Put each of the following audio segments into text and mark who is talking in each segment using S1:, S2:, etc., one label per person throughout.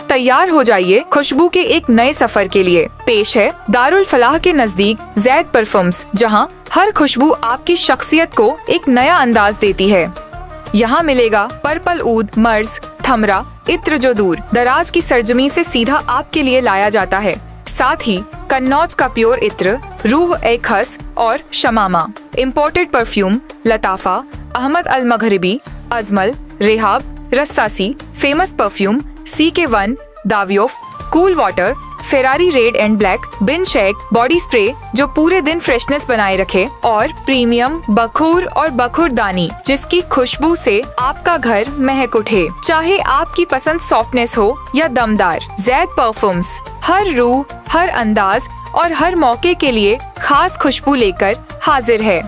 S1: तैयार हो जाइए खुशबू के एक नए सफर के लिए। पेश है दारुल फलाह के नजदीक जैद परफ्यूम्स, जहां हर खुशबू आपकी शख्सियत को एक नया अंदाज देती है। यहाँ मिलेगा पर्पल ऊद, मर्ज, थमरा, इत्र जो दूर दराज की सरजमी से सीधा आपके लिए लाया जाता है। साथ ही कन्नौज का प्योर इत्र, रूह ए खस और शमामा, imported perfume Lattafa, Ahmed Al Maghribi, Ajmal, Rehab, Rasasi, famous perfume, CK1, Davidoff, cool water, Ferrari red and black, बिन शेक बॉडी स्प्रे जो पूरे दिन फ्रेशनेस बनाए रखे, और प्रीमियम बखूर और बखूरदानी जिसकी खुशबू से आपका घर महक उठे। चाहे आपकी पसंद सॉफ्टनेस हो या दमदार, जैद परफ्यूम्स हर रूह, हर अंदाज और हर मौके के लिए खास खुशबू लेकर हाजिर है।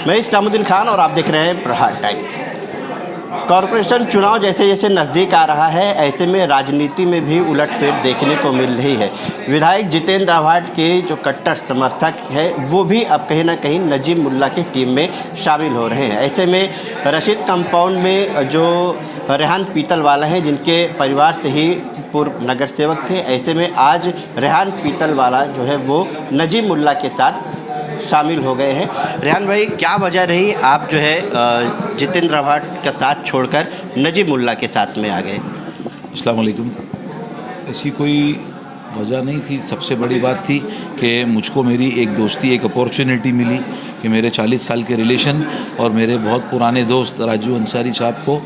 S2: मैं इस्लामुद्दीन खान और आप देख रहे हैं प्रहार टाइम्स। कॉरपोरेशन चुनाव जैसे जैसे नज़दीक आ रहा है, ऐसे में राजनीति में भी उलटफेर देखने को मिल रही है। विधायक जितेंद्र आव्हाड के जो कट्टर समर्थक है वो भी अब कहीं ना कहीं नजीब मुल्ला की टीम में शामिल हो रहे हैं। ऐसे में रशीद कंपाउंड में जो रेहान पीतलवाला हैं, जिनके परिवार से ही पूर्व नगर सेवक थे, ऐसे में आज रेहान पीतलवाला जो है वो नजीब मुल्ला के साथ शामिल हो गए हैं। रेहान भाई, क्या वजह रही आप जो है जितेंद्र आव्हाड का साथ छोड़कर नजीब मुल्ला के साथ में आ गए?
S3: अस्सलाम वालेकुम। ऐसी कोई वजह नहीं थी। सबसे बड़ी बात थी कि मुझको मेरी एक दोस्ती, एक अपॉर्चुनिटी मिली कि मेरे 40 साल के रिलेशन और मेरे बहुत पुराने दोस्त राजू अंसारी साहब को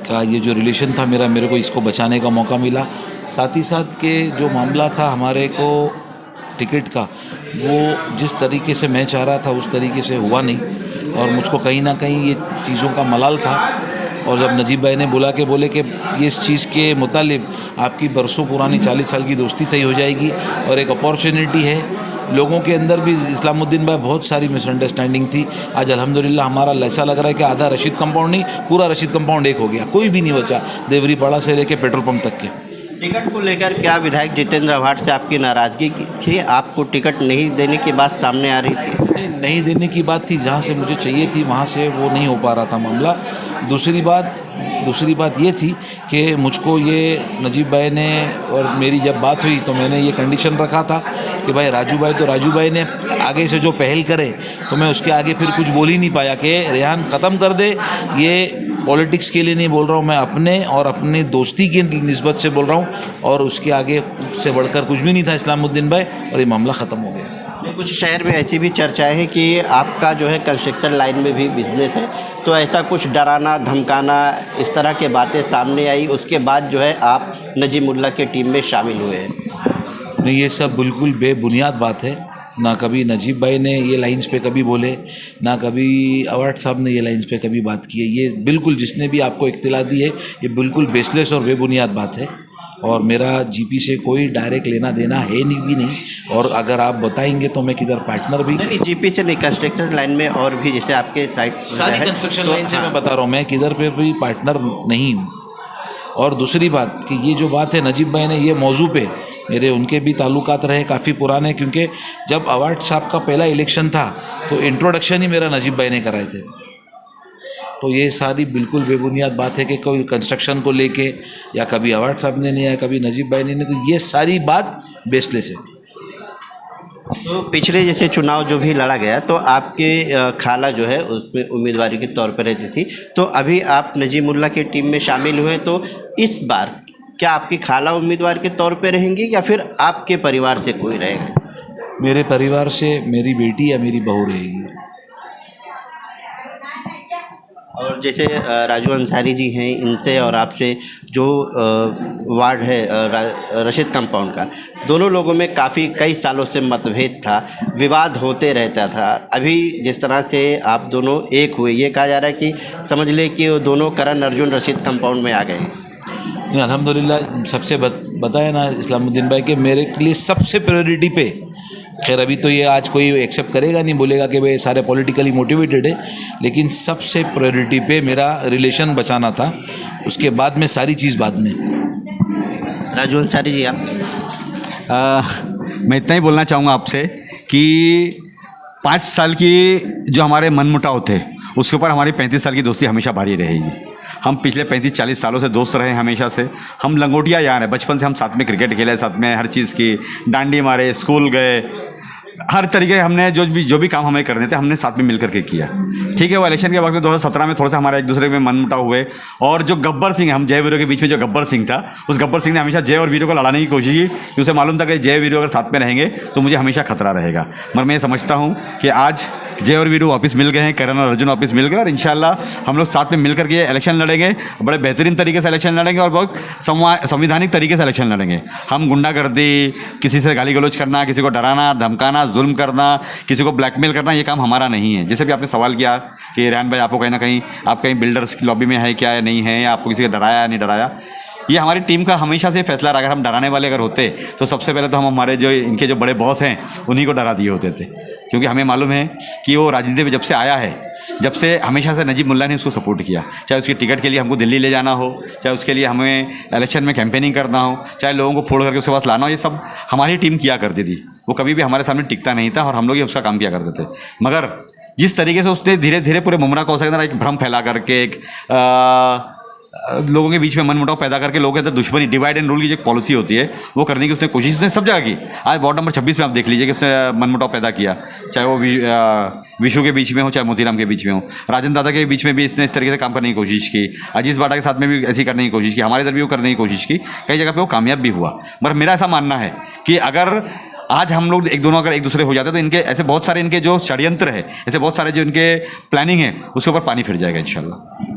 S3: का ये जो रिलेशन था मेरे को इसको बचाने का मौका मिला। साथ ही साथ के जो मामला था हमारे को टिकट का, वो जिस तरीके से मैं चाह रहा था उस तरीके से हुआ नहीं, और मुझको कहीं ना कहीं ये चीज़ों का मलाल था। और जब नजीब भाई ने बोले कि ये इस चीज़ के मुतालिब आपकी बरसों पुरानी 40 साल की दोस्ती सही हो जाएगी और एक अपॉर्चुनिटी है। लोगों के अंदर भी इस्लामुद्दीन भाई बहुत सारी मिसअंडरस्टैंडिंग थी। आज अल्हम्दुलिल्लाह हमारा ऐसा लग रहा है कि आधा रशीद कंपाउंड नहीं, पूरा रशीद कंपाउंड एक हो गया, कोई भी नहीं बचा, देवरी पाड़ा से लेके पेट्रोल पंप तक के।
S2: टिकट को लेकर क्या विधायक जितेंद्र आव्हाड से आपकी नाराज़गी थी? आपको टिकट नहीं देने की बात सामने आ रही थी?
S3: नहीं देने की बात थी, जहाँ से मुझे चाहिए थी वहाँ से वो नहीं हो पा रहा था मामला। दूसरी बात ये थी कि मुझको ये नजीब भाई ने और मेरी जब बात हुई तो मैंने ये कंडीशन रखा था कि भाई राजू भाई ने आगे से जो पहल करे तो मैं उसके आगे फिर कुछ बोल ही नहीं पाया कि रेहान ख़त्म कर दे। ये पॉलिटिक्स के लिए नहीं बोल रहा हूँ, मैं अपने और अपनी दोस्ती की निस्बत से बोल रहा हूँ, और उसके आगे से बढ़कर कुछ भी नहीं था इस्लामुद्दीन भाई, और ये मामला ख़त्म हो गया।
S2: कुछ शहर में ऐसी भी चर्चाएं हैं कि आपका जो है कंस्ट्रक्शन लाइन में भी बिजनेस है, तो ऐसा कुछ डराना धमकाना इस तरह के बातें सामने आई, उसके बाद जो है आप नजीब मुल्ला के टीम में शामिल हुए हैं?
S3: नहीं, ये सब बिल्कुल बेबुनियाद बात है। ना कभी नजीब भाई ने ये लाइंस पे कभी बोले, ना कभी आव्हाड साहब ने ये लाइंस पे कभी बात की है। ये बिल्कुल जिसने भी आपको इत्तला दी है ये बिल्कुल बेसलेस और बेबुनियाद बात है, और मेरा जीपी से कोई डायरेक्ट लेना देना है नहीं। और अगर आप बताएंगे तो मैं किधर पार्टनर भी
S2: नहीं, जीपी से नहीं, कंस्ट्रक्शन लाइन में और भी जैसे आपके साइट
S3: सारी कंस्ट्रक्शन लाइन से मैं बता रहा हूँ, मैं किधर पे भी पार्टनर नहीं हूँ। और दूसरी बात कि ये जो बात है नजीब भाई ने ये मौजू पे मेरे उनके भी ताल्लुकात रहे काफ़ी पुराने, क्योंकि जब आव्हाड साहब का पहला इलेक्शन था तो इंट्रोडक्शन ही मेरा नजीब भाई ने कराए थे। तो ये सारी बिल्कुल बेबुनियाद बात है कि कोई कंस्ट्रक्शन को लेके या कभी आव्हाड साहब ने नहीं या कभी नजीब भाई ने नहीं, तो ये सारी बात बेसलेस है।
S2: तो पिछले जैसे चुनाव जो भी लड़ा गया तो आपके खाला जो है उसमें उम्मीदवारी के तौर पर रहती थी, तो अभी आप नजीब मुल्ला की टीम में शामिल हुए, तो इस बार क्या आपकी खाला उम्मीदवार के तौर पे रहेंगी या फिर आपके परिवार से कोई रहेगा?
S3: मेरे परिवार से मेरी बेटी या मेरी बहू रहेगी।
S2: और जैसे राजू अंसारी जी हैं, इनसे और आपसे जो वार्ड है रशीद कंपाउंड का, दोनों लोगों में काफ़ी कई सालों से मतभेद था, विवाद होते रहता था। अभी जिस तरह से आप दोनों एक हुए, ये कहा जा रहा है कि समझ ले कि वो दोनों करण अर्जुन रशीद कंपाउंड में आ गए हैं।
S3: नहीं, अल्हम्दुलिल्लाह सबसे बताया ना इस्लामुद्दीन भाई कि मेरे लिए सबसे प्रायोरिटी पे, खैर अभी तो ये आज कोई एक्सेप्ट करेगा नहीं, बोलेगा कि भाई सारे पॉलिटिकली मोटिवेटेड है, लेकिन सबसे प्रायोरिटी पे मेरा रिलेशन बचाना था, उसके बाद में सारी चीज़ बाद में।
S2: राजू अंसारी जी, आप
S4: मैं इतना ही बोलना चाहूँगा आपसे कि 5 साल की जो हमारे मनमुटाव थे उसके ऊपर हमारी 35 साल की दोस्ती हमेशा भारी रहेगी। हम पिछले 35-40 सालों से दोस्त रहे हमेशा से। हम लंगोटिया यार हैं, बचपन से हम साथ में क्रिकेट खेले, साथ में हर चीज़ की, डांडी मारे, स्कूल गए, हर तरीके हमने जो भी काम हमें करने थे हमने साथ में मिल करके किया। ठीक है, वो इलेक्शन के वक्त में 2017 में थोड़ा सा हमारा एक दूसरे में मनमुटाव हुए, और जो गब्बर सिंह, हम जय वीरों के बीच में जो गब्बर सिंह था, उस गब्बर सिंह ने हमेशा जय और वीरों को लड़ाने की कोशिश की, कि उसे मालूम था कि जय वीरों अगर साथ में रहेंगे तो मुझे हमेशा खतरा रहेगा। मगर मैं ये समझता हूँ कि आज जय और वीरू वापस मिल गए हैं, करण और अर्जुन वापस मिल गए, और इंशाल्लाह हम लोग साथ में मिल करके इलेक्शन लड़ेंगे, बड़े बेहतरीन तरीके से इलेक्शन लड़ेंगे और बहुत संवैधानिक तरीके से इलेक्शन लड़ेंगे। हम गुंडागर्दी, किसी से गाली गलौज करना, किसी को डराना धमकाना, जुल्म करना, किसी को ब्लैकमेल करना, ये काम हमारा नहीं है। जैसे भी आपने सवाल किया कि रेहान भाई आपको कहीं ना कहीं आप कहीं बिल्डर्स की लॉबी में है क्या या नहीं है, या आपको किसी को डराया या नहीं डराया, ये हमारी टीम का हमेशा से फैसला रहा। अगर हम डराने वाले अगर होते तो सबसे पहले तो हम हमारे जो इनके जो बड़े बॉस हैं उन्हीं को डरा दिए होते थे, क्योंकि हमें मालूम है कि वो राजनीति में जब से आया है, जब से हमेशा से नजीब मुल्ला ने उसको सपोर्ट किया, चाहे उसकी टिकट के लिए हमको दिल्ली ले जाना हो, चाहे उसके लिए हमें इलेक्शन में कैंपेनिंग करना हो, चाहे लोगों को फोड़ करके उसके पास लाना हो, ये सब हमारी टीम किया करती थी। वो कभी भी हमारे सामने टिकता नहीं था और हम लोग ही उसका काम किया करते थे। मगर जिस तरीके से उसने धीरे धीरे पूरे मुमरा को उसके अंदर एक भ्रम फैला करके, एक लोगों के बीच में मनमुटाव पैदा करके लोगों के अंदर दुश्मनी, डिवाइड एंड रूल की जो पॉलिसी होती है वो करने की उसने कोशिश उसने सब जगह की। आज वार्ड नंबर 26 में आप देख लीजिए कि उसने मनमुटाव पैदा किया, चाहे वो विशु के बीच में हो, चाहे मोतीराम के बीच में हो, राजेंद्र दादा के बीच में भी इसने इस तरीके से काम करने की कोशिश की, अजीज बाटा के साथ में भी ऐसी करने की कोशिश की, हमारे इधर भी वो करने की कोशिश की, कई जगह पर वो कामयाब भी हुआ। मगर मेरा ऐसा मानना है कि अगर आज हम लोग एक दोनों अगर एक दूसरे हो जाते तो इनके ऐसे बहुत सारे इनके जो षड्यंत्र है, ऐसे बहुत सारे जो इनके प्लानिंग है, उसके ऊपर पानी फिर जाएगा इंशाल्लाह।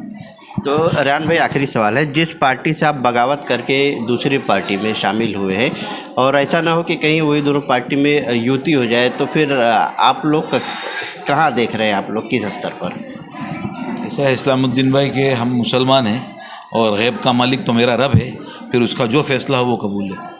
S2: तो रेहान भाई, आखिरी सवाल है, जिस पार्टी से आप बगावत करके दूसरी पार्टी में शामिल हुए हैं, और ऐसा ना हो कि कहीं वही दोनों पार्टी में युति हो जाए, तो फिर आप लोग कहाँ देख रहे हैं, आप लोग किस स्तर पर?
S3: ऐसा है इस्लामुद्दीन भाई कि हम मुसलमान हैं और गैब का मालिक तो मेरा रब है, फिर उसका जो फैसला हो वो कबूल है।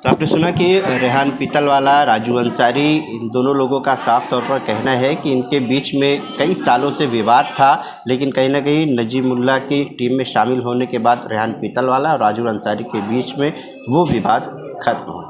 S2: तो आपने सुना कि रेहान पीतलवाला, राजू अंसारी, इन दोनों लोगों का साफ तौर पर कहना है कि इनके बीच में कई सालों से विवाद था, लेकिन कहीं ना कहीं नजीब मुल्ला की टीम में शामिल होने के बाद रेहान पीतलवाला और राजू अंसारी के बीच में वो विवाद खत्म हो।